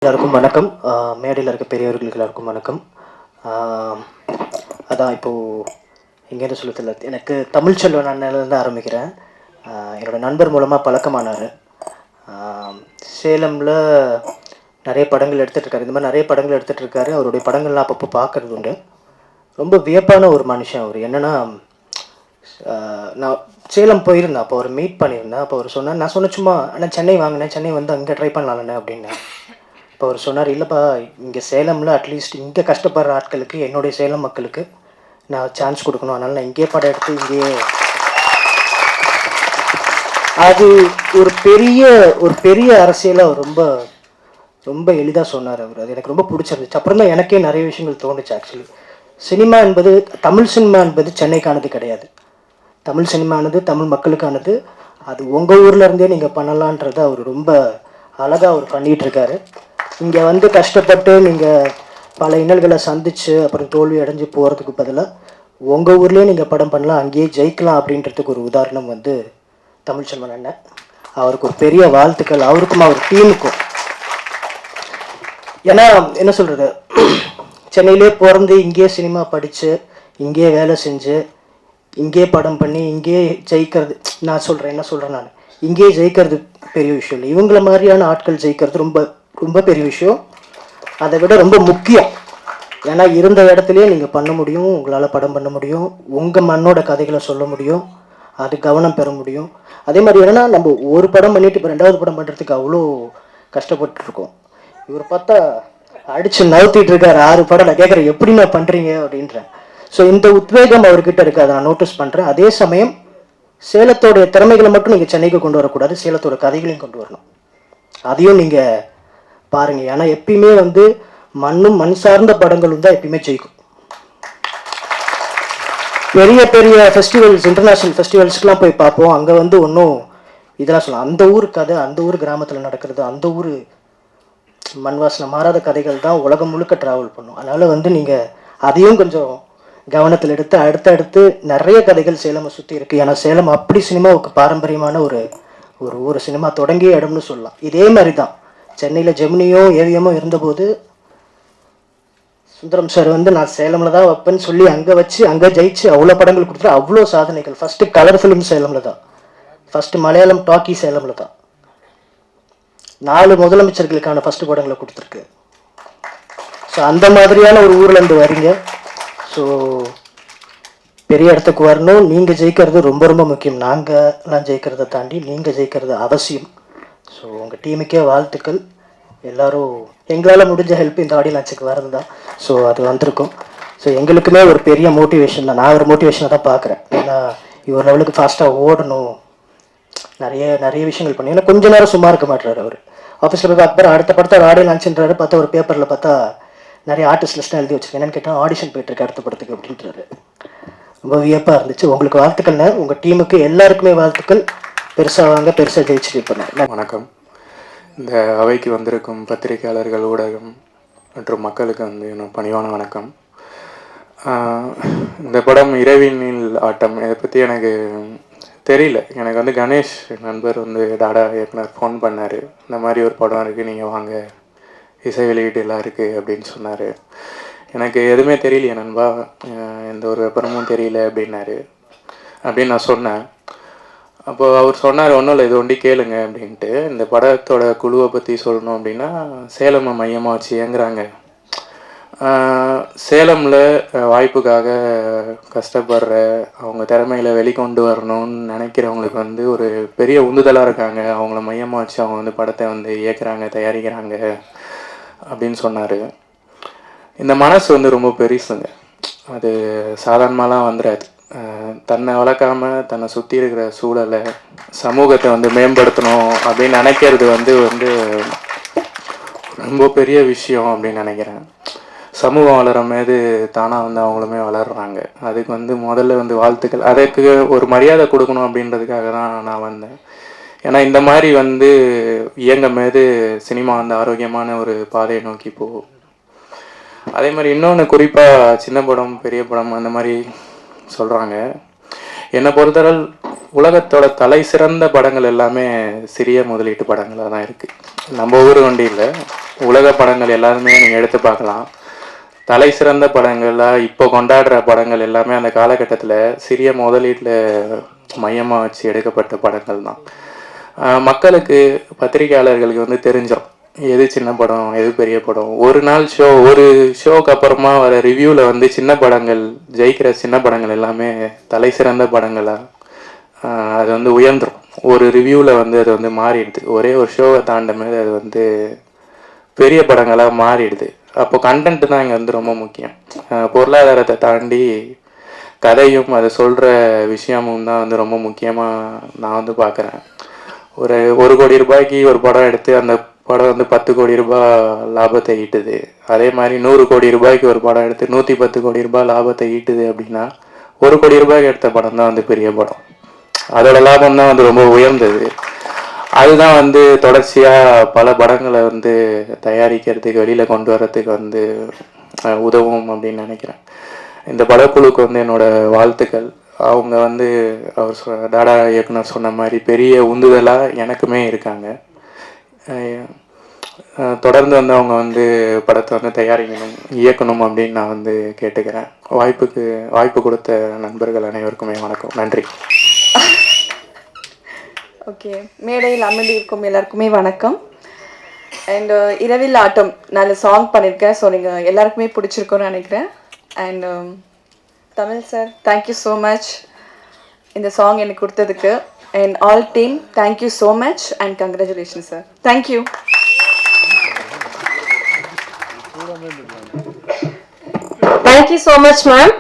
எல்லாருக்கும் வணக்கம். மேடையில் இருக்க பெரியவர்களுக்கு எல்லாருக்கும் வணக்கம். அதான் இப்போது எங்கேருந்து சொல்ல தெரியல, எனக்கு தமிழ்ச்செல்வன் அண்ணன்லேருந்து ஆரம்பிக்கிறேன். என்னோடய நண்பர் மூலமாக பழக்கமானார். சேலமில் நிறைய படங்கள் எடுத்துகிட்ருக்காரு. இந்த மாதிரி நிறைய படங்கள் எடுத்துகிட்ருக்காரு. அவருடைய படங்கள்லாம் அப்பப்போ பார்க்குறது உண்டு. ரொம்ப வியப்பான ஒரு மனுஷன் அவர். என்னென்னா, நான் சேலம் போயிருந்தேன். அப்போ அவர் மீட் பண்ணியிருந்தேன். அப்போ அவர் சொன்னார், நான் சொன்னேன் சும்மா ஆனால் சென்னை வாங்கினேன், சென்னை வந்து அங்கே ட்ரை பண்ணலாம்ண்ணே அப்படின்னேன். இப்போ அவர் சொன்னார், இல்லைப்பா இங்கே சேலமில் அட்லீஸ்ட் இங்கே கஷ்டப்படுற ஆட்களுக்கு, என்னுடைய சேலம் மக்களுக்கு நான் சான்ஸ் கொடுக்கணும், அதனால் நான் இங்கேயே படம் எடுத்து இங்கேயே. அது ஒரு பெரிய அரசியலை அவர் ரொம்ப ரொம்ப எளிதாக சொன்னார் அவர். அது எனக்கு ரொம்ப பிடிச்சிருந்துச்சு. அப்புறம் தான் எனக்கே நிறைய விஷயங்கள் தோணுச்சு. ஆக்சுவலி சினிமா என்பது, தமிழ் சினிமா என்பது சென்னைக்கானது கிடையாது. தமிழ் சினிமானது தமிழ் மக்களுக்கானது. அது உங்கள் ஊரில் இருந்தே நீங்கள் பண்ணலான்றதை அவர் ரொம்ப அழகாக அவர் பண்ணிகிட்ருக்காரு. இங்கே வந்து கஷ்டப்பட்டு நீங்கள் பல இன்னல்களை சந்தித்து அப்புறம் தோல்வி அடைஞ்சு போகிறதுக்கு பதிலாக உங்கள் ஊர்லேயே நீங்கள் படம் பண்ணலாம், அங்கேயே ஜெயிக்கலாம் அப்படின்றதுக்கு ஒரு உதாரணம் வந்து தமிழ்ச்செல்வன் அண்ணன். அவருக்கு ஒரு பெரிய வாழ்த்துக்கள், அவருக்கும் அவர் டீமுக்கும். ஏன்னா என்ன சொல்கிறது, சென்னையிலே பிறந்து இங்கேயே சினிமா படித்து இங்கேயே வேலை செஞ்சு இங்கேயே படம் பண்ணி இங்கேயே ஜெயிக்கிறது, நான் சொல்கிறேன் என்ன சொல்கிறேன், நான் இங்கேயே ஜெயிக்கிறது பெரிய விஷயம் இல்லை. இவங்கள மாதிரியான ஆட்கள் ஜெயிக்கிறது ரொம்ப ரொம்ப பெரிய விஷயம். அதை விட ரொம்ப முக்கியம். ஏன்னா இருந்த இடத்துலையே நீங்கள் பண்ண முடியும், உங்களால் படம் பண்ண முடியும், உங்கள் மண்ணோட கதைகளை சொல்ல முடியும், அது கவனம் பெற முடியும். அதே மாதிரி என்னென்னா, நம்ம ஒரு படம் பண்ணிவிட்டு இப்போ 2வது படம் பண்ணுறதுக்கு அவ்வளோ கஷ்டப்பட்டுருக்கோம். இவர் பார்த்தா அடித்து நவுத்திட்டு இருக்காரு 6 படம். நான் கேட்குறேன், எப்படி நான் பண்ணுறீங்க அப்படின்றேன். ஸோ இந்த உத்வேகம் அவர்கிட்ட இருக்குது, அதை நான் நோட்டீஸ் பண்ணுறேன். அதே சமயம் சேலத்தோடைய திறமைகளை மட்டும் நீங்கள் சென்னைக்கு கொண்டு வரக்கூடாது, சேலத்தோட கதைகளையும் கொண்டு வரணும். அதையும் நீங்கள் பாருங்கள். ஏன்னா எப்பயுமே வந்து மண்ணும் மண் சார்ந்த படங்களும் தான் எப்பயுமே ஜெயிக்கும். பெரிய பெரிய ஃபெஸ்டிவல்ஸ், இன்டர்நேஷ்னல் ஃபெஸ்டிவல்ஸ்க்கெலாம் போய் பார்ப்போம். அங்கே வந்து ஒன்றும் இதெல்லாம் சொல்லலாம், அந்த ஊர் கதை, அந்த ஊர் கிராமத்தில் நடக்கிறது, அந்த ஊர் மண் வாசனை மாறாத கதைகள் தான் உலகம் முழுக்க ட்ராவல் பண்ணும். அதனால் வந்து நீங்கள் அதையும் கொஞ்சம் கவனத்தில் எடுத்து அடுத்தடுத்து நிறைய கதைகள் சேலமை சுற்றி இருக்குது. ஏன்னா சேலம் அப்படி சினிமாவுக்கு பாரம்பரியமான ஒரு சினிமா தொடங்கிய இடம்னு சொல்லலாம். இதே மாதிரி தான் சென்னையில் ஜெமினியோ ஏவிஎம்மோ இருந்தபோது சுந்தரம் சார் வந்து நான் சேலமில் தான் வைப்பேன்னு சொல்லி அங்கே வச்சு அங்கே ஜெயிச்சு அவ்வளோ படங்கள் கொடுத்துட்டு அவ்வளோ சாதனைகள். ஃபஸ்ட்டு கலர் ஃபிலிம் சேலமில் தான், ஃபஸ்ட்டு மலையாளம் டாக்கி சேலமில் தான், 4 முதலமைச்சர்களுக்கான ஃபஸ்ட்டு படங்களை கொடுத்துருக்கு. ஸோ அந்த மாதிரியான ஒரு ஊர்லேருந்து வரீங்க. ஸோ பெரிய இடத்துக்கு வரணும். நீங்கள் ஜெயிக்கிறது ரொம்ப ரொம்ப முக்கியம். நாங்கள்லாம் ஜெயிக்கிறத தாண்டி நீங்கள் ஜெயிக்கிறது அவசியம். ஸோ உங்கள் டீமுக்கே வாழ்த்துக்கள். எல்லோரும் எங்களால் முடிஞ்ச ஹெல்ப் இந்த ஆடியோ லான்ச்சுக்கு வரது தான். ஸோ அது வந்திருக்கும். ஸோ எங்களுக்குமே ஒரு பெரிய மோட்டிவேஷன் தான். நான் ஒரு மோட்டிவேஷனை தான் பார்க்குறேன். ஏன்னா இவர் லெவலுக்கு ஃபாஸ்ட்டாக ஓடணும், நிறைய நிறைய விஷயங்கள் பண்ணி. ஏன்னா கொஞ்ச நேரம் சும்மா இருக்க மாட்டார் அவர். ஆஃபீஸில் போய் அப்புறம் அடுத்த படத்தை ஒரு ஆடியோ லான்ச்சுன்றாரு. பார்த்தா ஒரு பேப்பரில் பார்த்தா நிறைய ஆர்டிஸ்ட் லிஸ்ட்லாம் எழுதி வச்சுருக்கேன். என்னென்னு கேட்டால் ஆடிஷன் போயிட்டுருக்கு அடுத்த படத்துக்கு அப்படின்றாரு. ரொம்ப வியப்பாக இருந்துச்சு. உங்களுக்கு வாழ்த்துக்கள்ண்ணே, உங்கள் டீமுக்கு எல்லாருக்குமே வாழ்த்துக்கள். பெருசாக வாங்க, பெருசாக ஜெயிச்சுட்டு பண்ணேன். வணக்கம். இந்த அவைக்கு வந்திருக்கும் பத்திரிகையாளர்கள், ஊடகம் மற்றும் மக்களுக்கு வந்து என்னோட பணிவான வணக்கம். இந்த படம் இரவினில் ஆட்டம், இதை பற்றி எனக்கு தெரியல. எனக்கு வந்து கணேஷ் நண்பர் வந்து டாடா இயக்குனர் ஃபோன் பண்ணார், இந்த மாதிரி ஒரு படம் இருக்குது, நீங்கள் வாங்க, இசை வெளியீட்டு எல்லாம் இருக்குது அப்படின்னு சொன்னார். எனக்கு எதுவுமே தெரியலையே நண்பா, எந்த ஒரு விபரமும் தெரியல அப்படின்னாரு. அப்படின்னு நான் சொன்னேன். அப்போது அவர் சொன்னார், ஒன்றும் இல்லை, இது ஒண்டி கேளுங்க அப்படின்ட்டு. இந்த படத்தோட குழுவை பற்றி சொல்லணும் அப்படின்னா, சேலமை மையமாக வச்சு இயங்குறாங்க. சேலமில் வாய்ப்புக்காக கஷ்டப்படுற, அவங்க திறமைகளை வெளிக்கொண்டு வரணும்னு நினைக்கிறவங்களுக்கு வந்து ஒரு பெரிய உந்துதலாக இருக்காங்க. அவங்கள மையமாக வச்சு அவங்க வந்து படத்தை வந்து இயக்குறாங்க, தயாரிக்கிறாங்க அப்படின்னு சொன்னார். இந்த மனசு வந்து ரொம்ப பெருசுங்க. அது சாதாரணமாலாம் வந்துடாது. தன்னை வளர்க்காமல் தன்னை சுற்றி இருக்கிற சூழலை, சமூகத்தை வந்து மேம்படுத்தணும் அப்படின்னு நினைக்கிறது வந்து ரொம்ப பெரிய விஷயம் அப்படின்னு நினைக்கிறேன். சமூகம் வளர போது தானாக வந்து அவங்களுமே வளர்கிறாங்க. அதுக்கு வந்து முதல்ல வந்து வாழ்த்துக்கள். அதுக்கு ஒரு மரியாதை கொடுக்கணும் அப்படின்றதுக்காக தான் நான் வந்தேன். ஏன்னா இந்த மாதிரி வந்து இயங்க போது சினிமா வந்து ஆரோக்கியமான ஒரு பாதையை நோக்கி போகும். அதே மாதிரி இன்னொன்று, குறிப்பாக சின்ன படம் பெரிய படம் அந்த மாதிரி சொல்கிறாங்க. என்னை பொறுத்தவரை உலகத்தோட தலை சிறந்த படங்கள் எல்லாமே சிறிய முதலீட்டு படங்களாக தான் இருக்குது. நம்ம ஊர் வண்டி இல்லை, உலக படங்கள் எல்லாருமே நீங்கள் எடுத்து பார்க்கலாம். தலை சிறந்த படங்களாக இப்போ கொண்டாடுற படங்கள் எல்லாமே அந்த காலகட்டத்தில் சிறிய முதலீட்டில் மையமாக வச்சு எடுக்கப்பட்ட படங்கள் தான். மக்களுக்கு, பத்திரிகையாளர்களுக்கு வந்து தெரிஞ்சோம் எது சின்ன படம் எது பெரிய படம். ஒரு நாள் ஒரு ஷோக்கு அப்புறமா வர ரிவ்யூவில் வந்து சின்ன படங்கள் ஜெயிக்கிற சின்ன படங்கள் எல்லாமே தலை சிறந்த படங்களாக அது வந்து உயர்ந்துடும். ஒரு ரிவ்யூவில் வந்து அது வந்து மாறிடுது. ஒரே ஒரு ஷோவை தாண்டமே அது வந்து பெரிய படங்களாக மாறிடுது. அப்போ கண்டென்ட் தான் இங்கே வந்து ரொம்ப முக்கியம். பொருளாதாரத்தை தாண்டி கதையும் அதை சொல்கிற விஷயமும் தான் வந்து ரொம்ப முக்கியமாக நான் வந்து பார்க்குறேன். ஒரு கோடி ரூபாய்க்கு ஒரு படம் எடுத்து அந்த படம் வந்து 10 கோடி ரூபாய் லாபத்தை ஈட்டுது. அதே மாதிரி 100 கோடி ரூபாய்க்கு ஒரு படம் எடுத்து 110 கோடி ரூபாய் லாபத்தை ஈட்டுது அப்படின்னா 1 கோடி ரூபாய்க்கு எடுத்த படம் தான் வந்து பெரிய படம். அதோட லாபம் தான் வந்து ரொம்ப உயர்ந்தது. அதுதான் வந்து தொடர்ச்சியாக பல படங்களை வந்து தயாரிக்கிறதுக்கு வெளியில் கொண்டு வர்றதுக்கு வந்து உதவும் அப்படின்னு நினைக்கிறேன். இந்த படக்குழுக்கு வந்து என்னோட வாழ்த்துக்கள். அவங்க வந்து டாடா இயக்குனர் சொன்ன மாதிரி பெரிய உந்துதலாக எனக்குமே இருக்காங்க. தொடர்ந்து வந்து அவங்க வந்து படத்தை வந்து தயாரிக்கணும், இயக்கணும் அப்படின்னு நான் வந்து கேட்டுக்கிறேன். வாய்ப்பு கொடுத்த நண்பர்கள் அனைவருக்குமே வணக்கம், நன்றி. ஓகே, மேடையில் அமர்ந்திருக்கும் எல்லாருக்குமே வணக்கம். அண்ட் இரவில் ஆட்டம் நல்ல சாங் பண்ணியிருக்கேன். ஸோ நீங்கள் எல்லாருக்குமே பிடிச்சிருக்கோன்னு நினைக்கிறேன். And Tamil sir, thank you so much இந்த சாங் எனக்கு கொடுத்ததுக்கு. And all team, thank you so much and congratulation sir. Thank you. Thank you so much, ma'am.